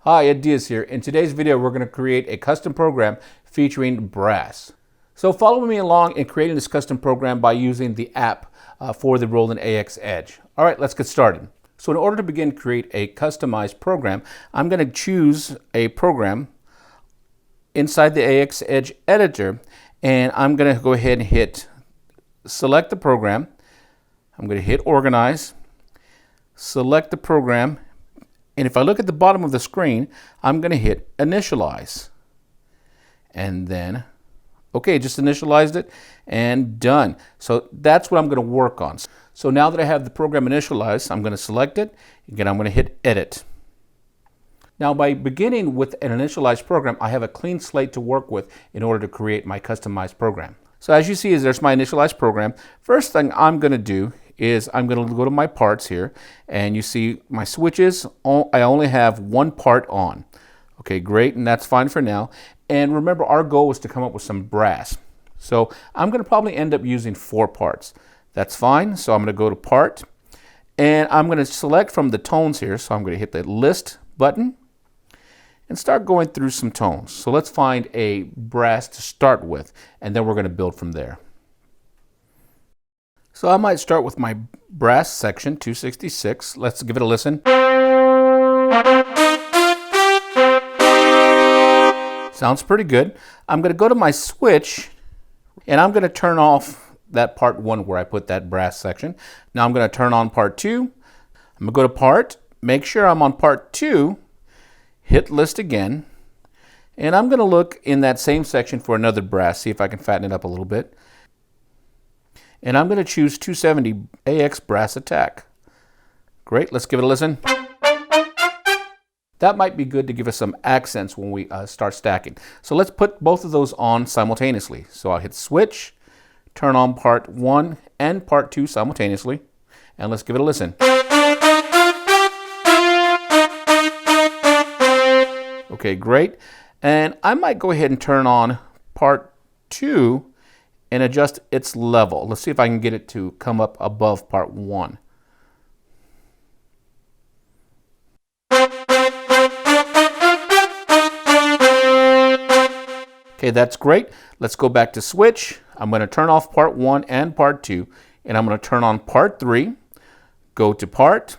Hi, Ed Diaz here. In today's video, we're going to create a custom program featuring brass. So follow me along in creating this custom program by using the app for the Roland AX-Edge. All right, let's get started. So in order to begin create a customized program, I'm going to choose a program inside the AX-Edge editor, and I'm going to go ahead and hit select the program. I'm going to hit organize, select the program, and if I look at the bottom of the screen, I'm going to hit initialize. And then, okay, just initialized it and done. So that's what I'm going to work on. So now that I have the program initialized, I'm going to select it. Again, I'm going to hit edit. Now by beginning with an initialized program, I have a clean slate to work with in order to create my customized program. So as you see, there's my initialized program. First thing I'm going to do is I'm going to go to my parts here, and you see my switches, I only have one part on. Okay, great, and that's fine for now. And remember, our goal was to come up with some brass. So I'm going to probably end up using 4 parts. That's fine, so I'm going to go to part, and I'm going to select from the tones here. So I'm going to hit the list button and start going through some tones. So let's find a brass to start with, and then we're going to build from there. So I might start with my brass section, 266. Let's give it a listen. Sounds pretty good. I'm going to go to my switch, and I'm going to turn off that part 1 where I put that brass section. Now I'm going to turn on part 2. I'm going to go to part, make sure I'm on part 2, hit list again, and I'm going to look in that same section for another brass, see if I can fatten it up a little bit. And I'm going to choose 270 AX Brass Attack. Great, let's give it a listen. That might be good to give us some accents when we start stacking. So let's put both of those on simultaneously. So I'll hit switch, turn on part 1 and part 2 simultaneously, and let's give it a listen. Okay, great. And I might go ahead and turn on part 2 and adjust its level. Let's see if I can get it to come up above part 1. Okay, that's great. Let's go back to switch. I'm going to turn off part 1 and part 2, and I'm going to turn on part 3. Go to part,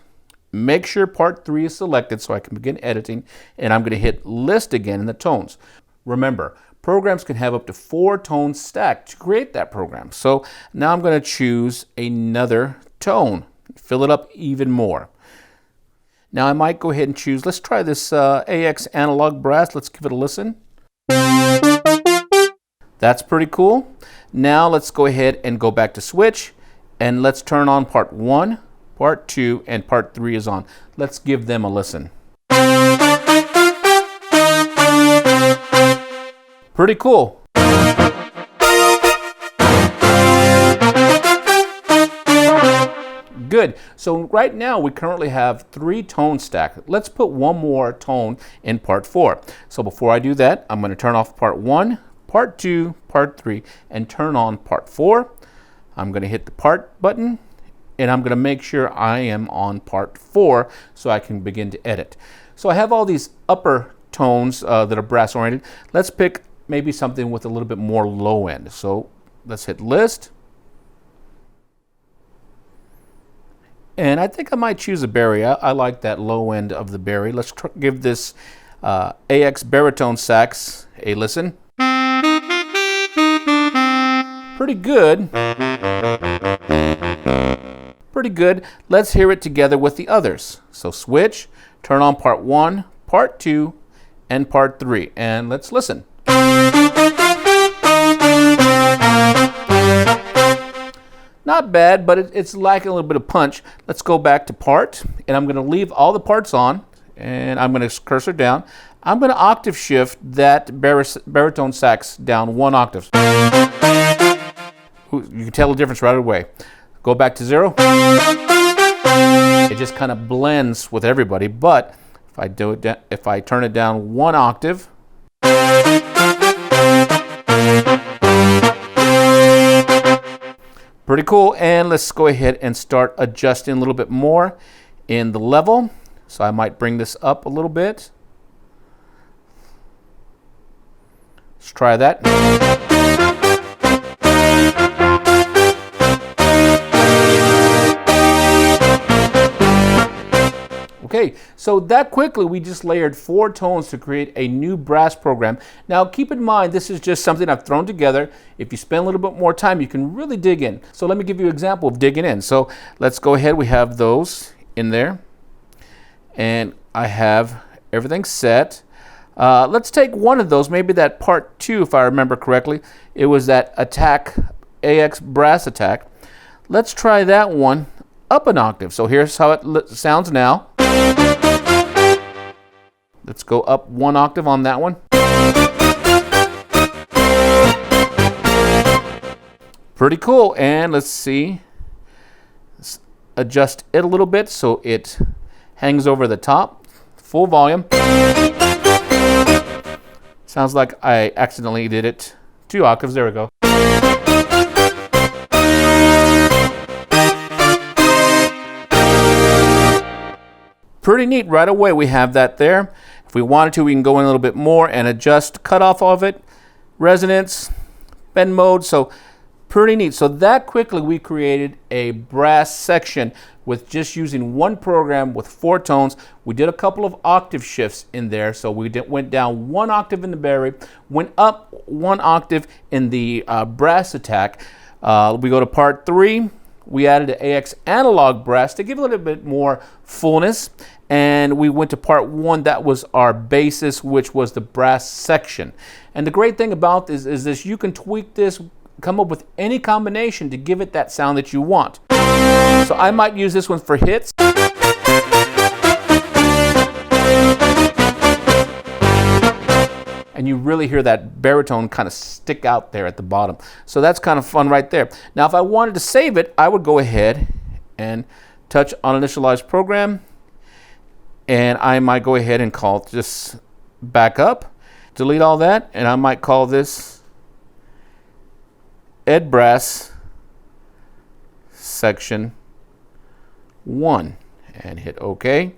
make sure part 3 is selected so I can begin editing, and I'm going to hit list again in the tones. Remember, programs can have up to 4 tones stacked to create that program. So now I'm going to choose another tone, fill it up even more. Now I might go ahead and choose, let's try this AX analog brass. Let's give it a listen. That's pretty cool. Now let's go ahead and go back to switch, and let's turn on part 1, part 2, and part 3 is on. Let's give them a listen. Pretty cool. Good. So right now we currently have 3 tones stacked. Let's put one more tone in part 4. So before I do that, I'm going to turn off part 1, part 2, part 3, and turn on part 4. I'm going to hit the part button, and I'm going to make sure I am on part 4 so I can begin to edit. So I have all these upper tones that are brass oriented. Let's pick maybe something with a little bit more low end. So let's hit list. And I think I might choose a berry. I like that low end of the berry. Let's give this AX baritone sax a listen. Pretty good. Pretty good. Let's hear it together with the others. So switch, turn on part 1, part 2, and part 3. And let's listen. Not bad, but it's lacking a little bit of punch. Let's go back to part, and I'm going to leave all the parts on, and I'm going to cursor down. I'm going to octave shift that baritone sax down 1 octave. You can tell the difference right away. Go back to 0. It just kind of blends with everybody, but if I turn it down 1 octave, Pretty cool. And let's go ahead and start adjusting a little bit more in the level. So I might bring this up a little bit. Let's try that. Okay, so that quickly we just layered 4 tones to create a new brass program. Now keep in mind, this is just something I've thrown together. If you spend a little bit more time, you can really dig in. So let me give you an example of digging in. So let's go ahead, we have those in there. And I have everything set. Let's take one of those, maybe that part 2 if I remember correctly. It was that attack, AX brass attack. Let's try that one up an octave. So here's how it sounds now. Let's go up 1 octave on that one. Pretty cool. And let's see. Let's adjust it a little bit so it hangs over the top. Full volume. Sounds like I accidentally did it 2 octaves. There we go. Pretty neat. Right away we have that there. If we wanted to, we can go in a little bit more and adjust cutoff of it, resonance, bend mode. So pretty neat. So that quickly we created a brass section with just using one program with 4 tones. We did a couple of octave shifts in there. So we went down 1 octave in the bari, went up 1 octave in the brass attack. We go to part 3. We added an AX analog brass to give a little bit more fullness. And we went to part 1, that was our basis, which was the brass section. And the great thing about this is this, you can tweak this, come up with any combination to give it that sound that you want. So I might use this one for hits. And you really hear that baritone kind of stick out there at the bottom. So that's kind of fun right there. Now if I wanted to save it, I would go ahead and touch on initialize program. And I might go ahead and call it just back up, delete all that, and I might call this Ed Brass section 1 and hit OK.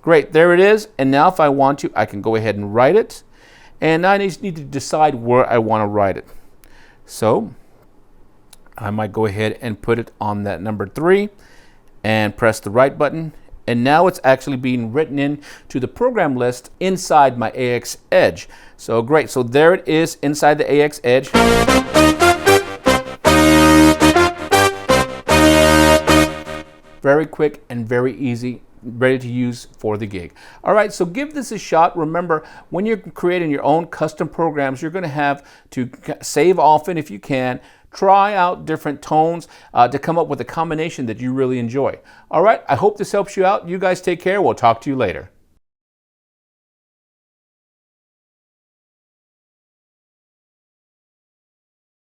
Great, there it is. And now if I want to, I can go ahead and write it. And I just need to decide where I want to write it. So I might go ahead and put it on that number 3 and press the right button. And now it's actually being written in to the program list inside my AX-Edge. So great, so there it is inside the AX-Edge. Very quick and very easy, ready to use for the gig. All right, so give this a shot. Remember, when you're creating your own custom programs, you're gonna have to save often if you can. Try out different tones to come up with a combination that you really enjoy. All right, I hope this helps you out. You guys take care. We'll talk to you later.